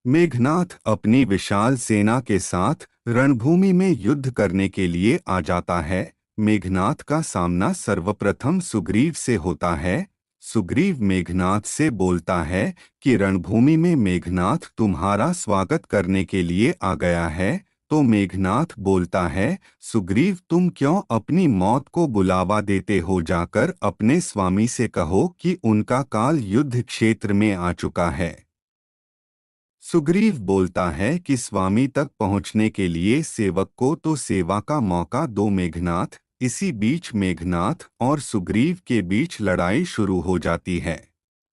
मेघनाथ अपनी विशाल सेना के साथ रणभूमि में युद्ध करने के लिए आ जाता है। मेघनाथ का सामना सर्वप्रथम सुग्रीव से होता है। सुग्रीव मेघनाथ से बोलता है कि रणभूमि में मेघनाथ तुम्हारा स्वागत करने के लिए आ गया है। तो मेघनाथ बोलता है, सुग्रीव तुम क्यों अपनी मौत को बुलावा देते हो? जाकर अपने स्वामी से कहो कि उनका काल युद्ध क्षेत्र में आ चुका है। सुग्रीव बोलता है कि स्वामी तक पहुंचने के लिए सेवक को तो सेवा का मौका दो मेघनाथ। इसी बीच मेघनाथ और सुग्रीव के बीच लड़ाई शुरू हो जाती है।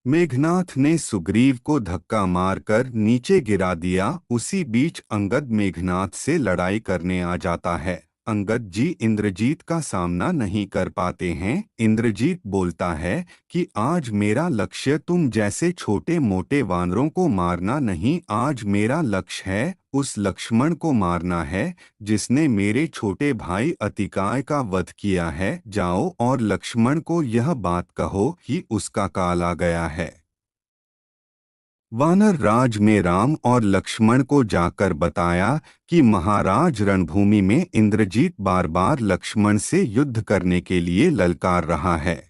मेघनाथ ने सुग्रीव को धक्का मारकर नीचे गिरा दिया। उसी बीच अंगद मेघनाथ से लड़ाई करने आ जाता है। अंगद जी इंद्रजीत का सामना नहीं कर पाते हैं। इंद्रजीत बोलता है कि आज मेरा लक्ष्य तुम जैसे छोटे मोटे वानरों को मारना नहीं, आज मेरा लक्ष्य है उस लक्ष्मण को मारना है जिसने मेरे छोटे भाई अतिकाय का वध किया है। जाओ और लक्ष्मण को यह बात कहो कि उसका काल आ गया है। वानर राज में राम और लक्ष्मण को जाकर बताया कि महाराज रणभूमि में इंद्रजीत बार बार लक्ष्मण से युद्ध करने के लिए ललकार रहा है।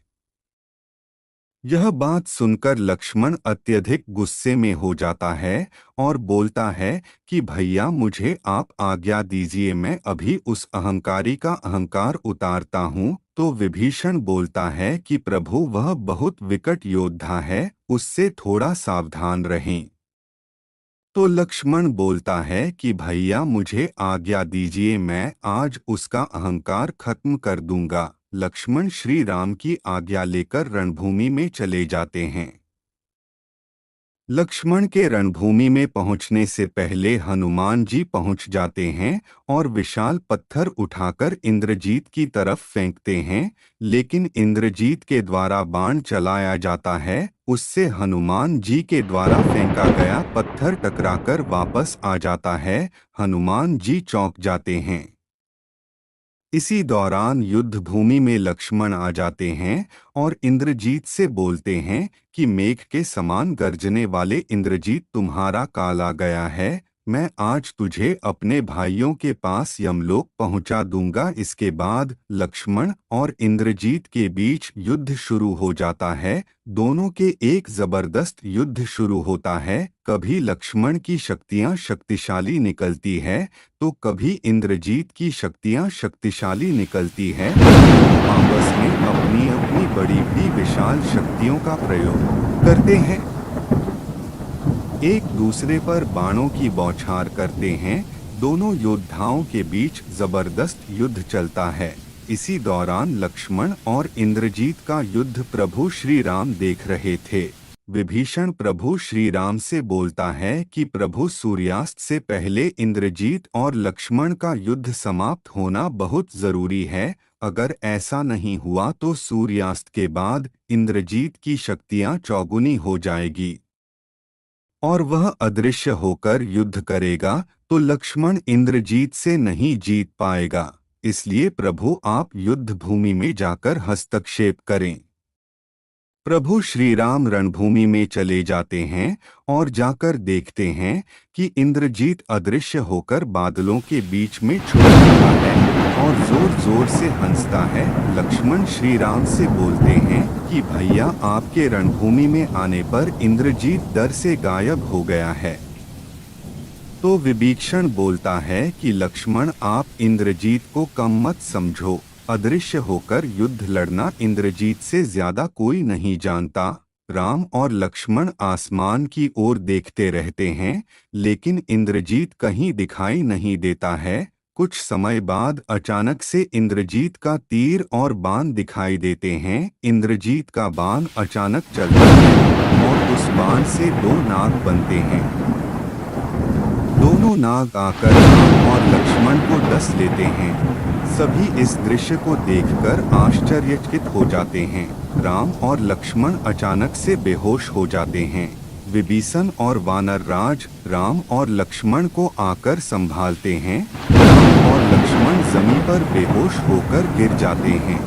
यह बात सुनकर लक्ष्मण अत्यधिक गुस्से में हो जाता है और बोलता है कि भैया मुझे आप आज्ञा दीजिए, मैं अभी उस अहंकारी का अहंकार उतारता हूँ। तो विभीषण बोलता है कि प्रभु वह बहुत विकट योद्धा है, उससे थोड़ा सावधान रहें। तो लक्ष्मण बोलता है कि भैया मुझे आज्ञा दीजिए, मैं आज उसका अहंकार खत्म कर दूंगा। लक्ष्मण श्री राम की आज्ञा लेकर रणभूमि में चले जाते हैं। लक्ष्मण के रणभूमि में पहुंचने से पहले हनुमान जी पहुंच जाते हैं और विशाल पत्थर उठाकर इंद्रजीत की तरफ फेंकते हैं, लेकिन इंद्रजीत के द्वारा बाण चलाया जाता है। उससे हनुमान जी के द्वारा फेंका गया पत्थर टकराकर वापस आ जाता है। हनुमान जी चौंक जाते हैं। इसी दौरान युद्ध भूमि में लक्ष्मण आ जाते हैं और इंद्रजीत से बोलते हैं कि मेघ के समान गर्जने वाले इंद्रजीत तुम्हारा काल आ गया है। मैं आज तुझे अपने भाइयों के पास यमलोक पहुंचा दूंगा। इसके बाद लक्ष्मण और इंद्रजीत के बीच युद्ध शुरू हो जाता है। दोनों के एक जबरदस्त युद्ध शुरू होता है। कभी लक्ष्मण की शक्तियां शक्तिशाली निकलती है तो कभी इंद्रजीत की शक्तियां शक्तिशाली निकलती है। आपस में अपनी अपनी बड़ी भी विशाल शक्तियों का प्रयोग करते हैं। एक दूसरे पर बाणों की बौछार करते हैं। दोनों योद्धाओं के बीच जबरदस्त युद्ध चलता है। इसी दौरान लक्ष्मण और इंद्रजीत का युद्ध प्रभु श्री राम देख रहे थे। विभीषण प्रभु श्री राम से बोलता है कि प्रभु सूर्यास्त से पहले इंद्रजीत और लक्ष्मण का युद्ध समाप्त होना बहुत जरूरी है। अगर ऐसा नहीं हुआ तो सूर्यास्त के बाद इंद्रजीत की शक्तियां चौगुनी हो जाएगी और वह अदृश्य होकर युद्ध करेगा तो लक्ष्मण इंद्रजीत से नहीं जीत पाएगा। इसलिए प्रभु आप युद्ध भूमि में जाकर हस्तक्षेप करें। प्रभु श्री राम रणभूमि में चले जाते हैं और जाकर देखते हैं कि इंद्रजीत अदृश्य होकर बादलों के बीच में छुप रहा है और जोर जोर से हंसता है। लक्ष्मण श्री राम से बोलते हैं कि भैया आपके रणभूमि में आने पर इंद्रजीत डर से गायब हो गया है। तो विभीषण बोलता है कि लक्ष्मण आप इंद्रजीत को कम मत समझो, अदृश्य होकर युद्ध लड़ना इंद्रजीत से ज्यादा कोई नहीं जानता। राम और लक्ष्मण आसमान की ओर देखते रहते हैं, लेकिन इंद्रजीत कहीं दिखाई नहीं देता है। कुछ समय बाद अचानक से इंद्रजीत का तीर और बाण दिखाई देते हैं। इंद्रजीत का बाण अचानक चलता है और उस बाण से दो नाग बनते हैं। दोनों नाग आकर राम और लक्ष्मण को डस लेते हैं। सभी इस दृश्य को देखकर आश्चर्यचकित हो जाते हैं। राम और लक्ष्मण अचानक से बेहोश हो जाते हैं। विभीषण और वानर राज राम और लक्ष्मण को आकर संभालते हैं। राम और लक्ष्मण जमीन पर बेहोश होकर गिर जाते हैं।